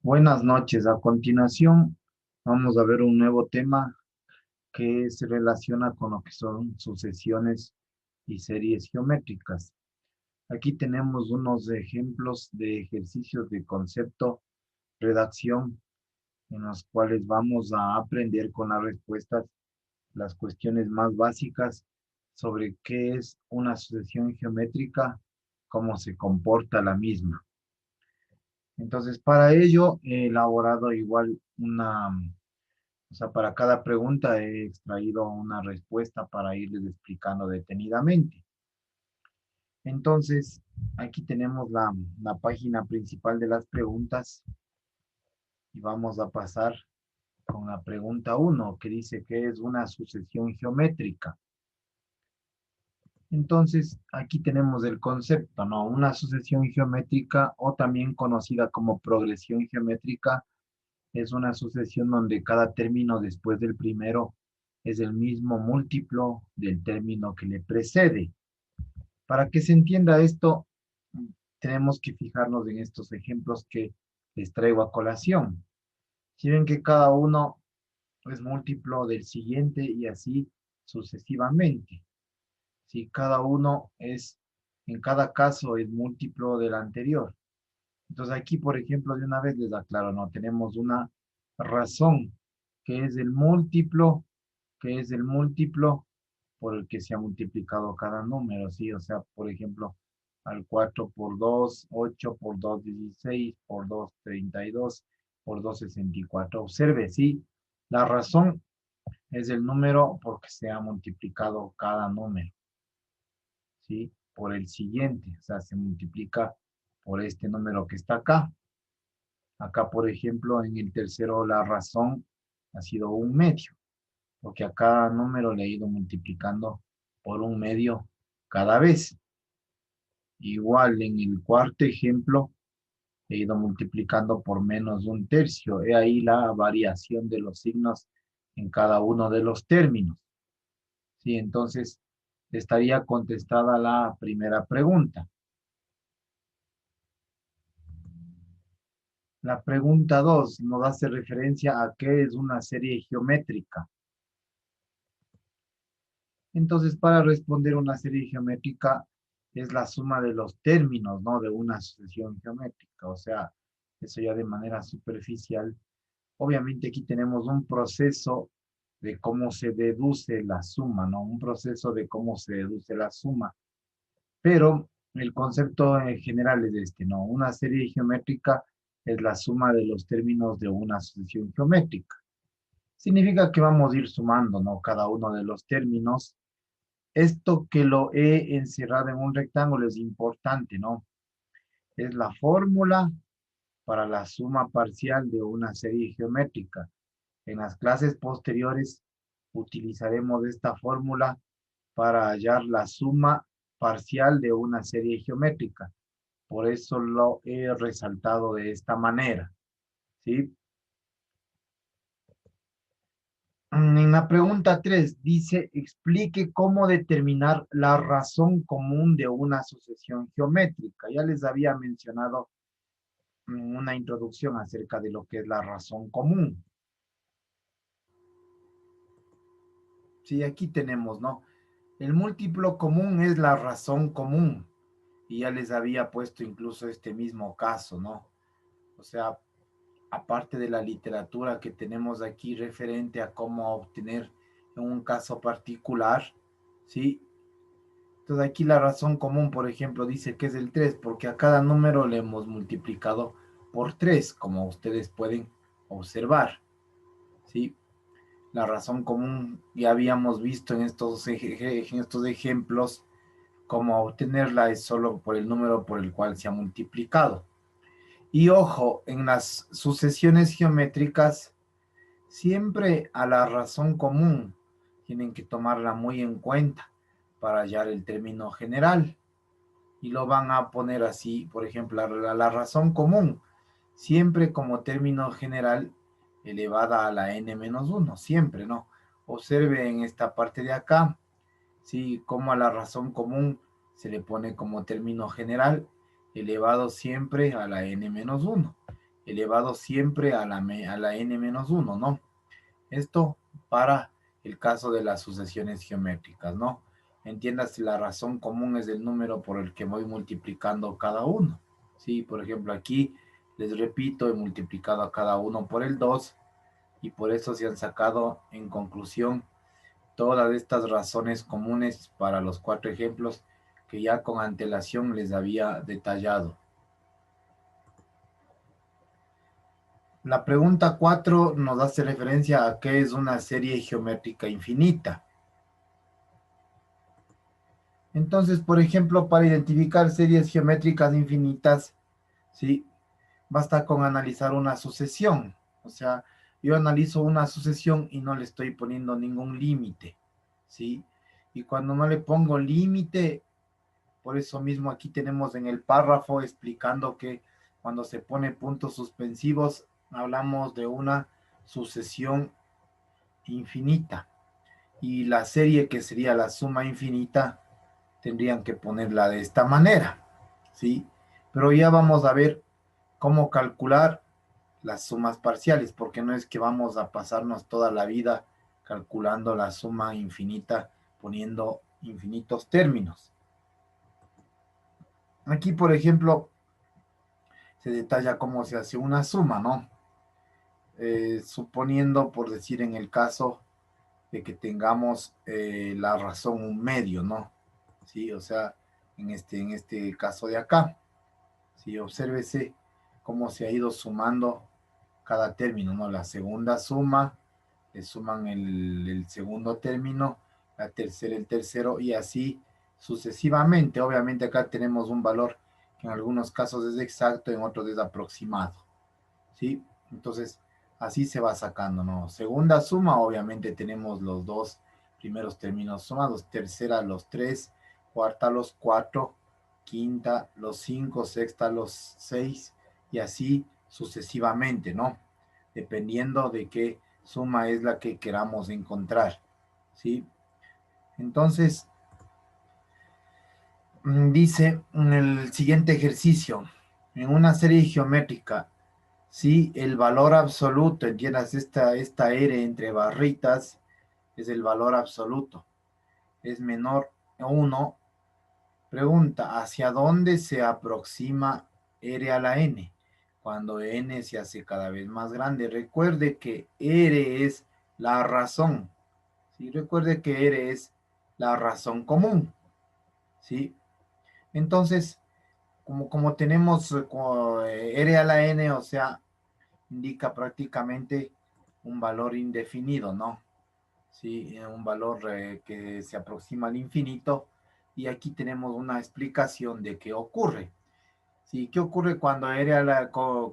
Buenas noches. A continuación, vamos a ver un nuevo tema que se relaciona con lo que son sucesiones y series geométricas. Aquí tenemos unos ejemplos de ejercicios de concepto, redacción, en los cuales vamos a aprender con las respuestas las cuestiones más básicas sobre qué es una sucesión geométrica, cómo se comporta la misma. Entonces, para ello he elaborado igual o sea, para cada pregunta he extraído una respuesta para irles explicando detenidamente. Entonces, aquí tenemos la página principal de las preguntas y vamos a pasar con la pregunta uno que dice que es una sucesión geométrica. Entonces, aquí tenemos el concepto, ¿no? Una sucesión geométrica o también conocida como progresión geométrica es una sucesión donde cada término después del primero es el mismo múltiplo del término que le precede. Para que se entienda esto, tenemos que fijarnos en estos ejemplos que les traigo a colación. Si ven que cada uno es múltiplo del siguiente y así sucesivamente. Si cada uno es, en cada caso, es múltiplo del anterior. Entonces aquí, por ejemplo, de una vez les aclaro, ¿no? Tenemos una razón que es el múltiplo, que es el múltiplo por el que se ha multiplicado cada número, ¿sí? O sea, por ejemplo, al 4 por 2 8 por 2 16 por 2 32 por 2 64. Observe, ¿sí? La razón es el número porque se ha multiplicado cada número, ¿sí? Por el siguiente, o sea, se multiplica por este número que está acá. Acá, por ejemplo, en el tercero la razón ha sido un medio, porque a cada número le he ido multiplicando por un medio cada vez. Igual en el cuarto ejemplo he ido multiplicando por menos un tercio. He ahí la variación de los signos en cada uno de los términos. Sí, entonces estaría contestada la primera pregunta. La pregunta 2 nos hace referencia a qué es una serie geométrica. Entonces, para responder una serie geométrica es la suma de los términos, ¿no? De una sucesión geométrica. O sea, eso ya de manera superficial. Obviamente aquí tenemos un proceso de cómo se deduce la suma, ¿no? Un proceso de cómo se deduce la suma. Pero el concepto en general es este, ¿no? Una serie geométrica es la suma de los términos de una sucesión geométrica. Significa que vamos a ir sumando, ¿no? Cada uno de los términos. Esto que lo he encerrado en un rectángulo es importante, ¿no? Es la fórmula para la suma parcial de una serie geométrica. En las clases posteriores utilizaremos esta fórmula para hallar la suma parcial de una serie geométrica. Por eso lo he resaltado de esta manera, ¿sí? En la pregunta 3 dice, explique cómo determinar la razón común de una sucesión geométrica. Ya les había mencionado una introducción acerca de lo que es la razón común. Sí, aquí tenemos, ¿no? El múltiplo común es la razón común. Y ya les había puesto incluso este mismo caso, ¿no? O sea, aparte de la literatura que tenemos aquí referente a cómo obtener en un caso particular, ¿sí? Entonces aquí la razón común, por ejemplo, dice que es el 3 porque a cada número le hemos multiplicado por 3 como ustedes pueden observar, ¿sí? La razón común ya habíamos visto en estos ejemplos cómo obtenerla es solo por el número por el cual se ha multiplicado. Y ojo, en las sucesiones geométricas, siempre a la razón común tienen que tomarla muy en cuenta para hallar el término general. Y lo van a poner así, por ejemplo, la razón común, siempre como término general elevada a la n-1, siempre, ¿no? Observe en esta parte de acá, ¿sí? Como a la razón común se le pone como término general elevado siempre a la n-1. elevado siempre a la n menos 1, ¿no? Esto para el caso de las sucesiones geométricas, ¿no? Entiendas, la razón común es el número por el que voy multiplicando cada uno. Sí, por ejemplo, aquí les repito, he multiplicado a cada uno por el 2 y por eso se han sacado en conclusión todas estas razones comunes para los 4 ejemplos que ya con antelación les había detallado. La pregunta 4 nos hace referencia a qué es una serie geométrica infinita. Entonces, por ejemplo, para identificar series geométricas infinitas, ¿sí? Basta con analizar una sucesión. O sea, yo analizo una sucesión y no le estoy poniendo ningún límite, ¿sí? Y cuando no le pongo límite, por eso mismo aquí tenemos en el párrafo explicando que cuando se pone puntos suspensivos, hablamos de una sucesión infinita. Y la serie que sería la suma infinita, tendrían que ponerla de esta manera, ¿sí? Pero ya vamos a ver cómo calcular las sumas parciales, porque no es que vamos a pasarnos toda la vida calculando la suma infinita, poniendo infinitos términos. Aquí, por ejemplo, se detalla cómo se hace una suma, ¿no? Suponiendo, por decir en el caso de que tengamos la razón un medio, ¿no? Sí, o sea, en este caso de acá, sí, obsérvese cómo se ha ido sumando cada término, ¿no? La segunda suma, le suman el segundo término, la tercera el tercero y así sucesivamente. Obviamente acá tenemos un valor que en algunos casos es exacto, en otros es aproximado, ¿sí? Entonces, así se va sacando, ¿no? Segunda suma, obviamente tenemos los dos primeros términos sumados, tercera los tres, cuarta los cuatro, quinta los cinco, sexta los seis y así sucesivamente, ¿no? Dependiendo de qué suma es la que queramos encontrar, ¿sí? Entonces, dice en el siguiente ejercicio, en una serie geométrica, si el valor absoluto, entiendas esta R entre barritas, es el valor absoluto, es menor a 1, pregunta, ¿hacia dónde se aproxima R a la N? Cuando N se hace cada vez más grande. Recuerde que R es la razón, ¿sí? Recuerde que R es la razón común, ¿sí? Entonces, como tenemos R a la N, o sea, indica prácticamente un valor indefinido, ¿no? Sí, un valor que se aproxima al infinito. Y aquí tenemos una explicación de qué ocurre. Sí, ¿qué ocurre cuando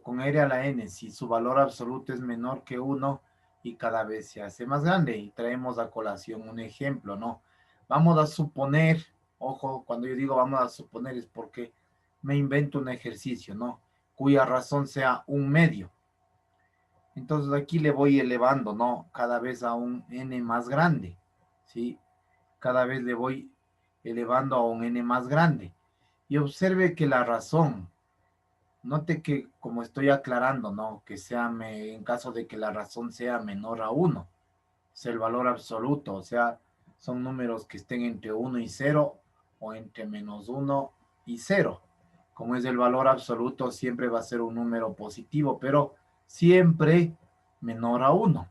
con R a la n? Si su valor absoluto es menor que 1 y cada vez se hace más grande. Y traemos a colación un ejemplo, ¿no? Vamos a suponer, ojo, cuando yo digo vamos a suponer es porque me invento un ejercicio, ¿no? Cuya razón sea un medio. Entonces aquí le voy elevando, ¿no? Cada vez a un n más grande, ¿sí? Cada vez le voy elevando a un n más grande. Y observe que la razón, note que como estoy aclarando, ¿no? Que sea en caso de que la razón sea menor a 1, es el valor absoluto, o sea, son números que estén entre 1 y 0 o entre menos 1 y 0. Como es el valor absoluto, siempre va a ser un número positivo, pero siempre menor a 1.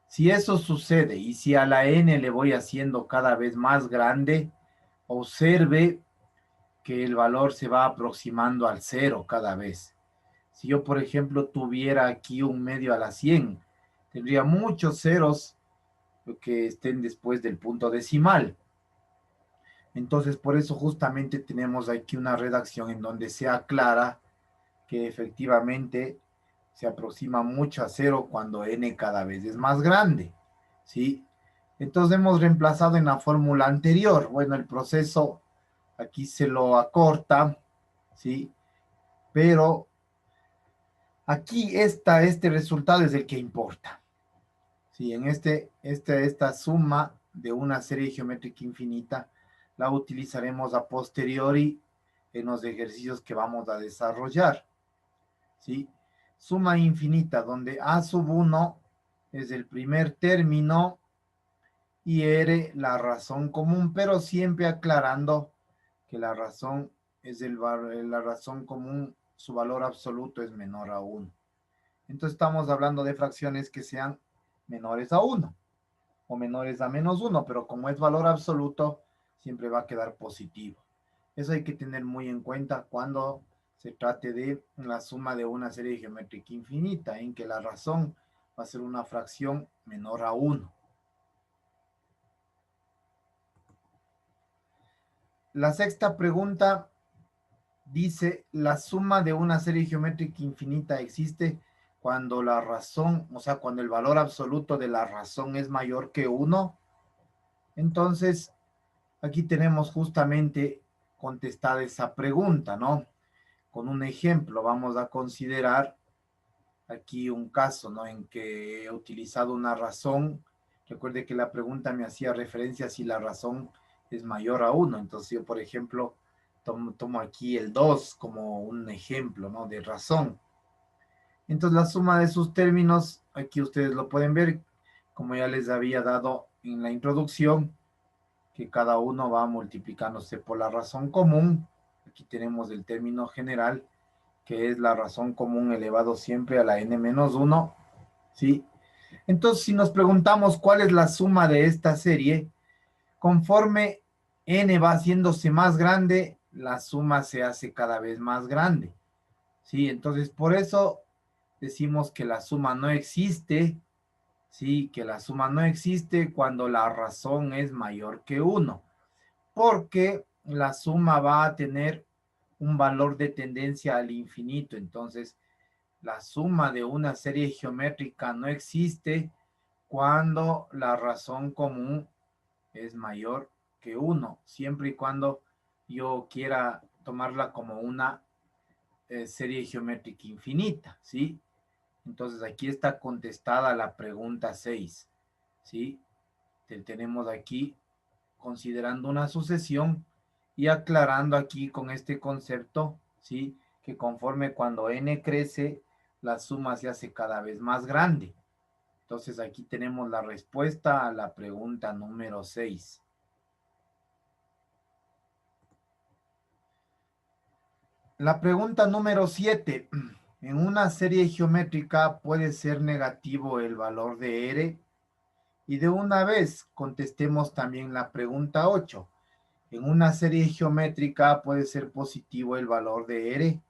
Si eso sucede y si a la n le voy haciendo cada vez más grande, observe que el valor se va aproximando al 0 cada vez. Si yo, por ejemplo, tuviera aquí un medio a la 100, tendría muchos ceros que estén después del punto decimal. Entonces, por eso justamente tenemos aquí una redacción en donde se aclara que efectivamente se aproxima mucho a 0 cuando n cada vez es más grande, ¿sí? Entonces hemos reemplazado en la fórmula anterior. Bueno, el proceso aquí se lo acorta, ¿sí? Pero aquí este resultado es el que importa. Sí, en esta suma de una serie geométrica infinita la utilizaremos a posteriori en los ejercicios que vamos a desarrollar, ¿sí? suma infinita, donde A sub 1 es el primer término y R la razón común, pero siempre aclarando que la razón es la razón común, su valor absoluto es menor a 1. Entonces estamos hablando de fracciones que sean menores a 1 o menores a menos 1, pero como es valor absoluto, siempre va a quedar positivo. Eso hay que tener muy en cuenta cuando se trate de la suma de una serie geométrica infinita, en que la razón va a ser una fracción menor a 1. La sexta pregunta dice, la suma de una serie geométrica infinita existe cuando la razón, o sea, cuando el valor absoluto de la razón es mayor que 1. Entonces, aquí tenemos justamente contestada esa pregunta, ¿no? Con un ejemplo, vamos a considerar aquí un caso, ¿no? En que he utilizado una razón. Recuerde que la pregunta me hacía referencia a si la razón es mayor a 1. Entonces yo, por ejemplo, tomo aquí el 2 como un ejemplo, ¿no? De razón. Entonces la suma de sus términos, aquí ustedes lo pueden ver, como ya les había dado en la introducción, que cada uno va multiplicándose por la razón común. Aquí tenemos el término general, que es la razón común elevado siempre a la n-1, ¿sí? Entonces, si nos preguntamos cuál es la suma de esta serie, conforme n va haciéndose más grande, la suma se hace cada vez más grande, ¿sí? Entonces, por eso decimos que la suma no existe, ¿sí? Que la suma no existe cuando la razón es mayor que 1, porque la suma va a tener un valor de tendencia al infinito. Entonces, la suma de una serie geométrica no existe cuando la razón común es mayor que 1, siempre y cuando yo quiera tomarla como una serie geométrica infinita, ¿sí? Entonces aquí está contestada la pregunta 6, ¿sí? Tenemos aquí considerando una sucesión y aclarando aquí con este concepto, ¿sí? Que conforme cuando n crece, la suma se hace cada vez más grande. Entonces aquí tenemos la respuesta a la pregunta número 6. La pregunta número 7. En una serie geométrica puede ser negativo el valor de R. Y de una vez contestemos también la pregunta 8. En una serie geométrica puede ser positivo el valor de R.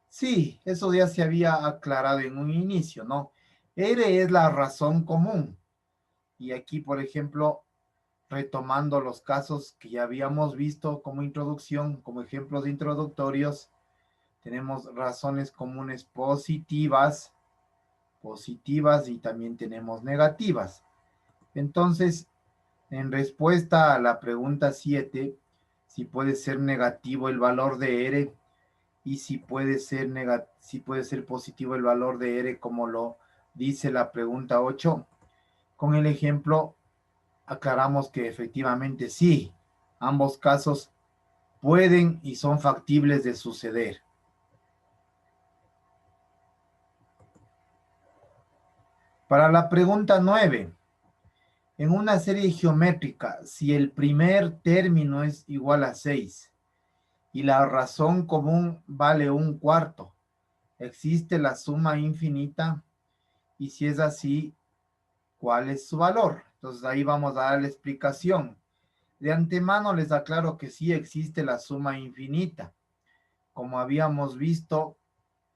Sí, eso ya se había aclarado en un inicio, ¿no? R es la razón común. Y aquí, por ejemplo, retomando los casos que ya habíamos visto como introducción, como ejemplos introductorios, tenemos razones comunes positivas y también tenemos negativas. Entonces, en respuesta a la pregunta 7, si puede ser negativo el valor de R y si puede ser positivo el valor de R como lo dice la pregunta 8, con el ejemplo aclaramos que efectivamente sí, ambos casos pueden y son factibles de suceder. Para la pregunta 9, en una serie geométrica, si el primer término es igual a 6 y la razón común vale un cuarto, ¿existe la suma infinita? Y si es así, ¿cuál es su valor? Entonces ahí vamos a dar la explicación. De antemano les aclaro que sí existe la suma infinita. Como habíamos visto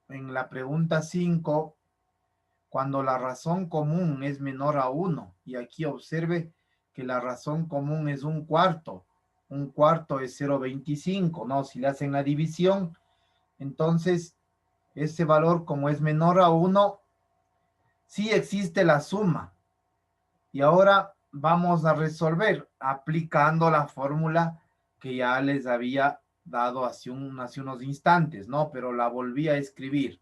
en la pregunta 5, cuando la razón común es menor a 1, y aquí observe que la razón común es un cuarto es 0,25, ¿no? Si le hacen la división, entonces ese valor como es menor a 1, sí existe la suma. Y ahora vamos a resolver aplicando la fórmula que ya les había dado hace unos instantes, ¿no? Pero la volví a escribir.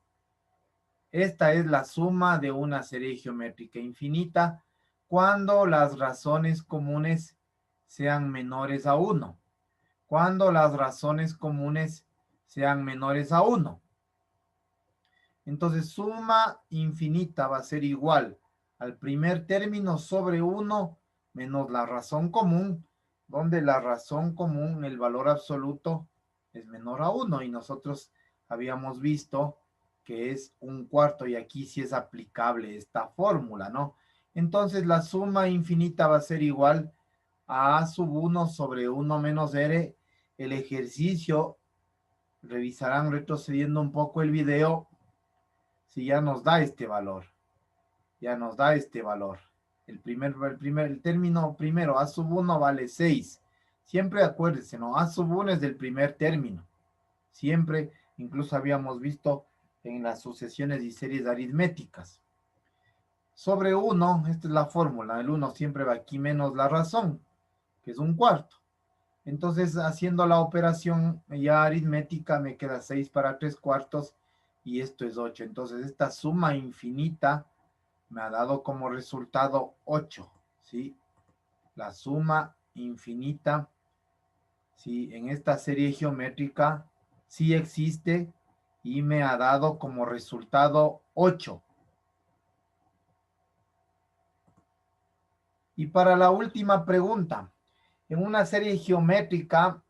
Esta es la suma de una serie geométrica infinita cuando las razones comunes sean menores a 1. Cuando las razones comunes sean menores a 1. Entonces, suma infinita va a ser igual al primer término sobre 1 menos la razón común, donde la razón común, el valor absoluto, es menor a 1. Y nosotros habíamos visto que es 1/4, y aquí sí es aplicable esta fórmula, ¿no? Entonces, la suma infinita va a ser igual a sub 1 sobre 1 menos r. El ejercicio, revisarán retrocediendo un poco el video, si ya nos da este valor, ya nos da este valor. El término primero, a sub 1 vale 6. Siempre acuérdense, ¿no? A sub 1 es del primer término. Siempre, incluso habíamos visto en las sucesiones y series aritméticas. Sobre 1, esta es la fórmula, el 1 siempre va aquí menos la razón, que es 1/4. Entonces, haciendo la operación ya aritmética, me queda 6 para 3/4 y esto es 8. Entonces, esta suma infinita me ha dado como resultado 8, ¿sí? La suma infinita, ¿sí? En esta serie geométrica sí existe y me ha dado como resultado 8. Y para la última pregunta, en una serie geométrica,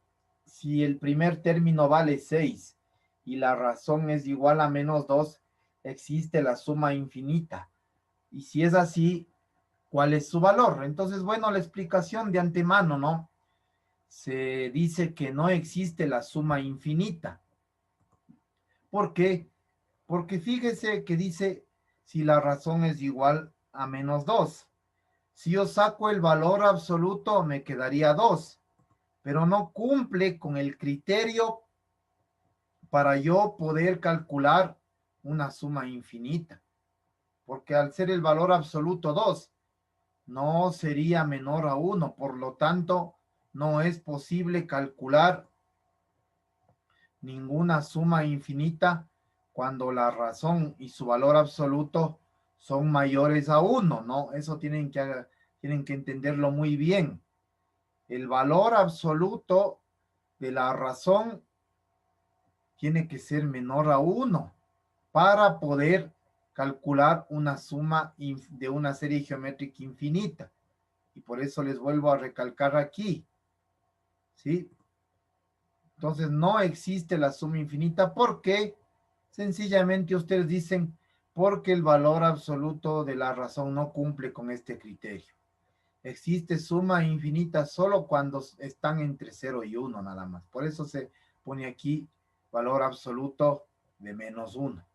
si el primer término vale 6 y la razón es igual a -2, existe la suma infinita. Y si es así, ¿cuál es su valor? Entonces, bueno, la explicación de antemano, ¿no? Se dice que no existe la suma infinita. ¿Por qué? Porque fíjese que dice si la razón es igual a -2. Si yo saco el valor absoluto, me quedaría 2, pero no cumple con el criterio para yo poder calcular una suma infinita, porque al ser el valor absoluto 2, no sería menor a 1, por lo tanto, no es posible calcular ninguna suma infinita cuando la razón y su valor absoluto son mayores a 1, ¿no? Eso tienen que entenderlo muy bien. El valor absoluto de la razón tiene que ser menor a 1 para poder calcular una suma de una serie geométrica infinita. Y por eso les vuelvo a recalcar aquí, ¿sí? Entonces no existe la suma infinita porque sencillamente ustedes dicen porque el valor absoluto de la razón no cumple con este criterio. Existe suma infinita solo cuando están entre 0 y 1 nada más. Por eso se pone aquí valor absoluto de -1.